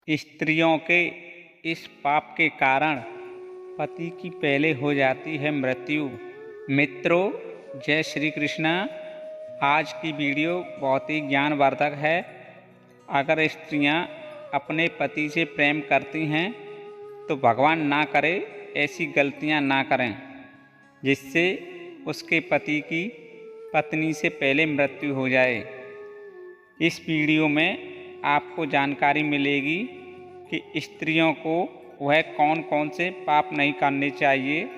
स्त्रियों के इस पाप के कारण पति की पहले हो जाती है मृत्यु। मित्रों, जय श्री कृष्णा। आज की वीडियो बहुत ही ज्ञानवर्धक है। अगर स्त्रियां अपने पति से प्रेम करती हैं तो भगवान ना करे ऐसी गलतियां ना करें जिससे उसके पति की पत्नी से पहले मृत्यु हो जाए। इस वीडियो में आपको जानकारी मिलेगी कि स्त्रियों को वह कौन कौन से पाप नहीं करने चाहिए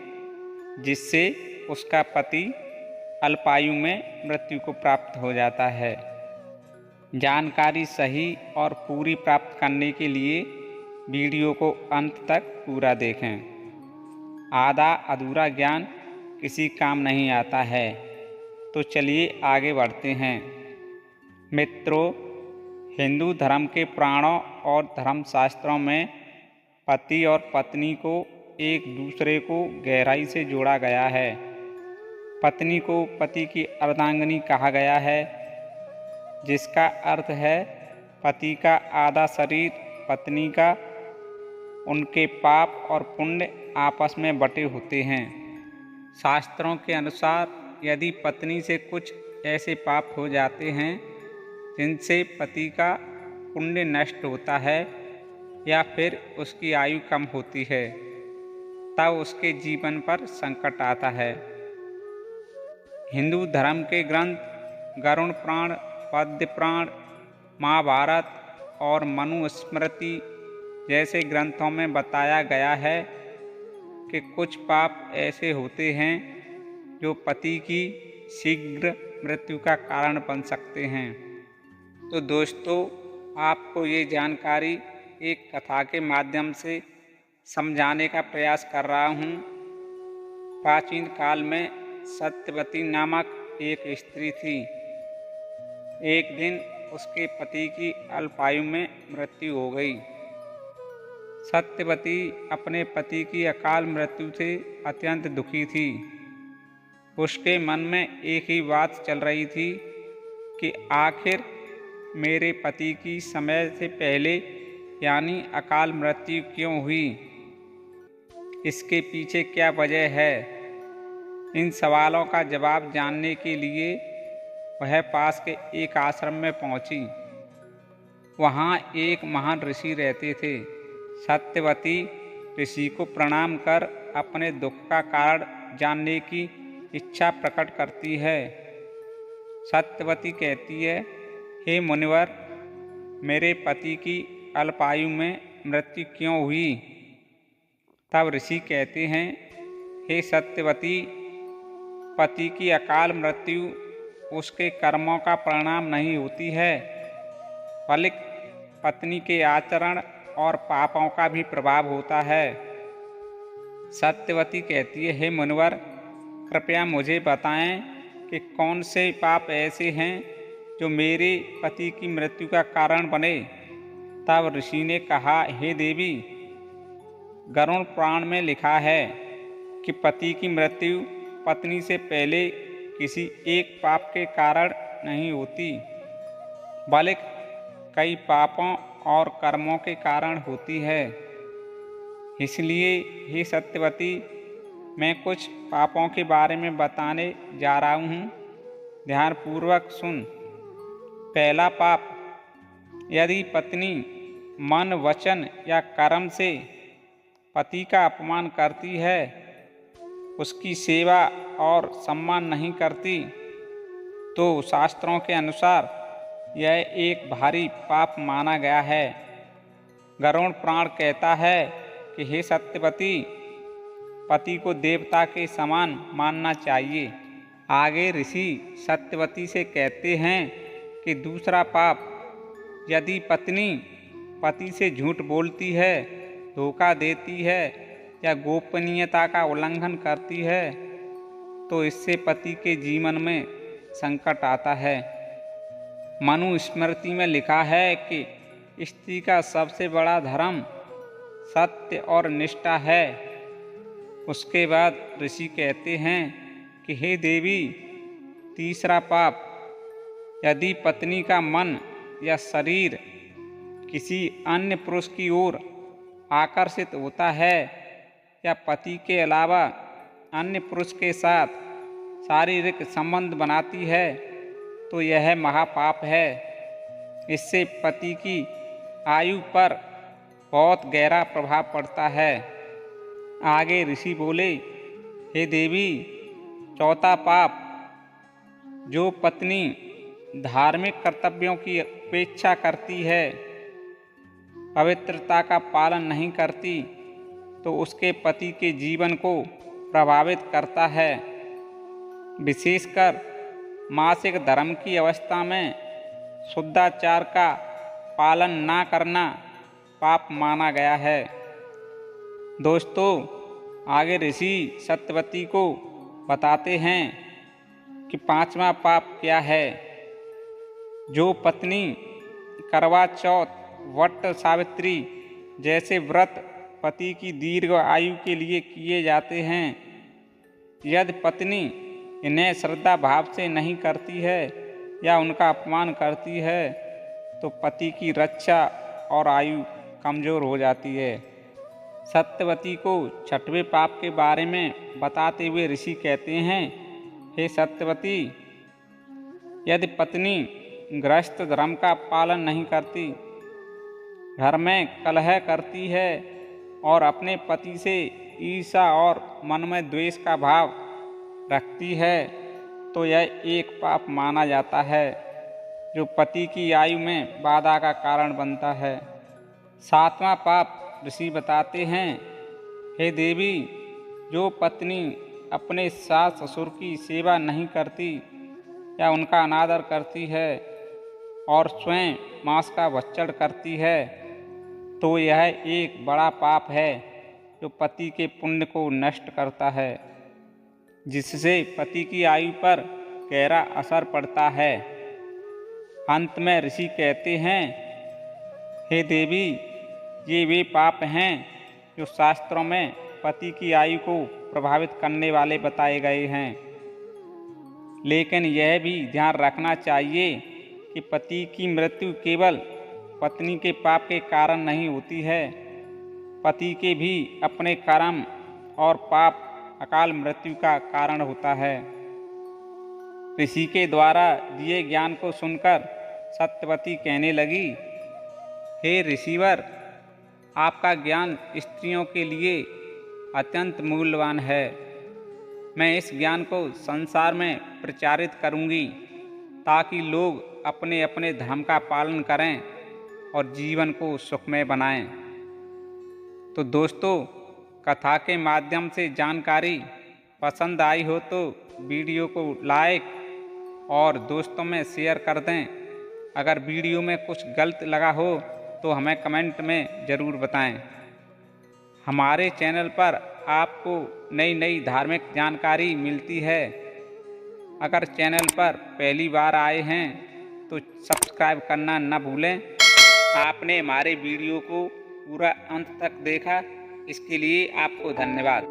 जिससे उसका पति अल्पायु में मृत्यु को प्राप्त हो जाता है। जानकारी सही और पूरी प्राप्त करने के लिए वीडियो को अंत तक पूरा देखें। आधा अधूरा ज्ञान किसी काम नहीं आता है। तो चलिए आगे बढ़ते हैं। मित्रों, हिंदू धर्म के पुराणों और धर्मशास्त्रों में पति और पत्नी को एक दूसरे को गहराई से जोड़ा गया है। पत्नी को पति की अर्धांगिनी कहा गया है, जिसका अर्थ है पति का आधा शरीर पत्नी का। उनके पाप और पुण्य आपस में बटे होते हैं। शास्त्रों के अनुसार यदि पत्नी से कुछ ऐसे पाप हो जाते हैं जिनसे पति का पुण्य नष्ट होता है या फिर उसकी आयु कम होती है, तब उसके जीवन पर संकट आता है। हिंदू धर्म के ग्रंथ गरुड़ पुराण, पद्म पुराण, महाभारत और मनुस्मृति जैसे ग्रंथों में बताया गया है कि कुछ पाप ऐसे होते हैं जो पति की शीघ्र मृत्यु का कारण बन सकते हैं। तो दोस्तों, आपको ये जानकारी एक कथा के माध्यम से समझाने का प्रयास कर रहा हूँ। प्राचीन काल में सत्यवती नामक एक स्त्री थी। एक दिन उसके पति की अल्पायु में मृत्यु हो गई। सत्यवती अपने पति की अकाल मृत्यु से अत्यंत दुखी थी। उसके मन में एक ही बात चल रही थी कि आखिर मेरे पति की समय से पहले यानी अकाल मृत्यु क्यों हुई, इसके पीछे क्या वजह है। इन सवालों का जवाब जानने के लिए वह पास के एक आश्रम में पहुंची। वहां एक महान ऋषि रहते थे। सत्यवती ऋषि को प्रणाम कर अपने दुख का कारण जानने की इच्छा प्रकट करती है। सत्यवती कहती है, हे मुनिवर, मेरे पति की अल्पायु में मृत्यु क्यों हुई। तब ऋषि कहते हैं, हे सत्यवती, पति की अकाल मृत्यु उसके कर्मों का परिणाम नहीं होती है, बल्कि पत्नी के आचरण और पापों का भी प्रभाव होता है। सत्यवती कहती है, हे मुनिवर, कृपया मुझे बताएं कि कौन से पाप ऐसे हैं जो मेरे पति की मृत्यु का कारण बने। तब ऋषि ने कहा, हे देवी, गरुड़ पुराण में लिखा है कि पति की मृत्यु पत्नी से पहले किसी एक पाप के कारण नहीं होती, बल्कि कई पापों और कर्मों के कारण होती है। इसलिए हे सत्यवती, मैं कुछ पापों के बारे में बताने जा रहा हूँ, ध्यानपूर्वक सुन। पहला पाप, यदि पत्नी मन, वचन या कर्म से पति का अपमान करती है, उसकी सेवा और सम्मान नहीं करती, तो शास्त्रों के अनुसार यह एक भारी पाप माना गया है। गरुड़ पुराण कहता है कि हे सत्यवती, पति को देवता के समान मानना चाहिए। आगे ऋषि सत्यवती से कहते हैं कि दूसरा पाप, यदि पत्नी पति से झूठ बोलती है, धोखा देती है या गोपनीयता का उल्लंघन करती है, तो इससे पति के जीवन में संकट आता है। मनुस्मृति में लिखा है कि स्त्री का सबसे बड़ा धर्म सत्य और निष्ठा है। उसके बाद ऋषि कहते हैं कि हे देवी, तीसरा पाप, यदि पत्नी का मन या शरीर किसी अन्य पुरुष की ओर आकर्षित होता है या पति के अलावा अन्य पुरुष के साथ शारीरिक संबंध बनाती है तो यह महापाप है। इससे पति की आयु पर बहुत गहरा प्रभाव पड़ता है। आगे ऋषि बोले, हे देवी, चौथा पाप, जो पत्नी धार्मिक कर्तव्यों की उपेक्षा करती है, पवित्रता का पालन नहीं करती, तो उसके पति के जीवन को प्रभावित करता है। विशेषकर मासिक धर्म की अवस्था में शुद्धाचार का पालन ना करना पाप माना गया है। दोस्तों, आगे ऋषि सत्यवती को बताते हैं कि पांचवा पाप क्या है। जो पत्नी करवा चौथ, वट सावित्री जैसे व्रत पति की दीर्घ आयु के लिए किए जाते हैं, यदि पत्नी इन्हें श्रद्धा भाव से नहीं करती है या उनका अपमान करती है तो पति की रक्षा और आयु कमज़ोर हो जाती है। सत्यवती को छठवें पाप के बारे में बताते हुए ऋषि कहते हैं, हे सत्यवती, यदि पत्नी गृहस्थ धर्म का पालन नहीं करती, घर में कलह करती है और अपने पति से ईर्ष्या और मन में द्वेष का भाव रखती है तो यह एक पाप माना जाता है जो पति की आयु में बाधा का कारण बनता है। सातवां पाप ऋषि बताते हैं, हे देवी, जो पत्नी अपने सास ससुर की सेवा नहीं करती या उनका अनादर करती है और स्वयं मांस का भक्षण करती है तो यह एक बड़ा पाप है जो पति के पुण्य को नष्ट करता है, जिससे पति की आयु पर गहरा असर पड़ता है। अंत में ऋषि कहते हैं, हे देवी, ये वे पाप हैं जो शास्त्रों में पति की आयु को प्रभावित करने वाले बताए गए हैं। लेकिन यह भी ध्यान रखना चाहिए कि पति की मृत्यु केवल पत्नी के पाप के कारण नहीं होती है। पति के भी अपने कर्म और पाप अकाल मृत्यु का कारण होता है। ऋषि के द्वारा दिए ज्ञान को सुनकर सत्यवती कहने लगी, हे ऋषिवर, आपका ज्ञान स्त्रियों के लिए अत्यंत मूल्यवान है। मैं इस ज्ञान को संसार में प्रचारित करूंगी ताकि लोग अपने अपने धर्म का पालन करें और जीवन को सुखमय बनाएं। तो दोस्तों, कथा के माध्यम से जानकारी पसंद आई हो तो वीडियो को लाइक और दोस्तों में शेयर कर दें। अगर वीडियो में कुछ गलत लगा हो तो हमें कमेंट में ज़रूर बताएं। हमारे चैनल पर आपको नई नई धार्मिक जानकारी मिलती है। अगर चैनल पर पहली बार आए हैं तो सब्सक्राइब करना न भूलें। आपने हमारे वीडियो को पूरा अंत तक देखा, इसके लिए आपको धन्यवाद।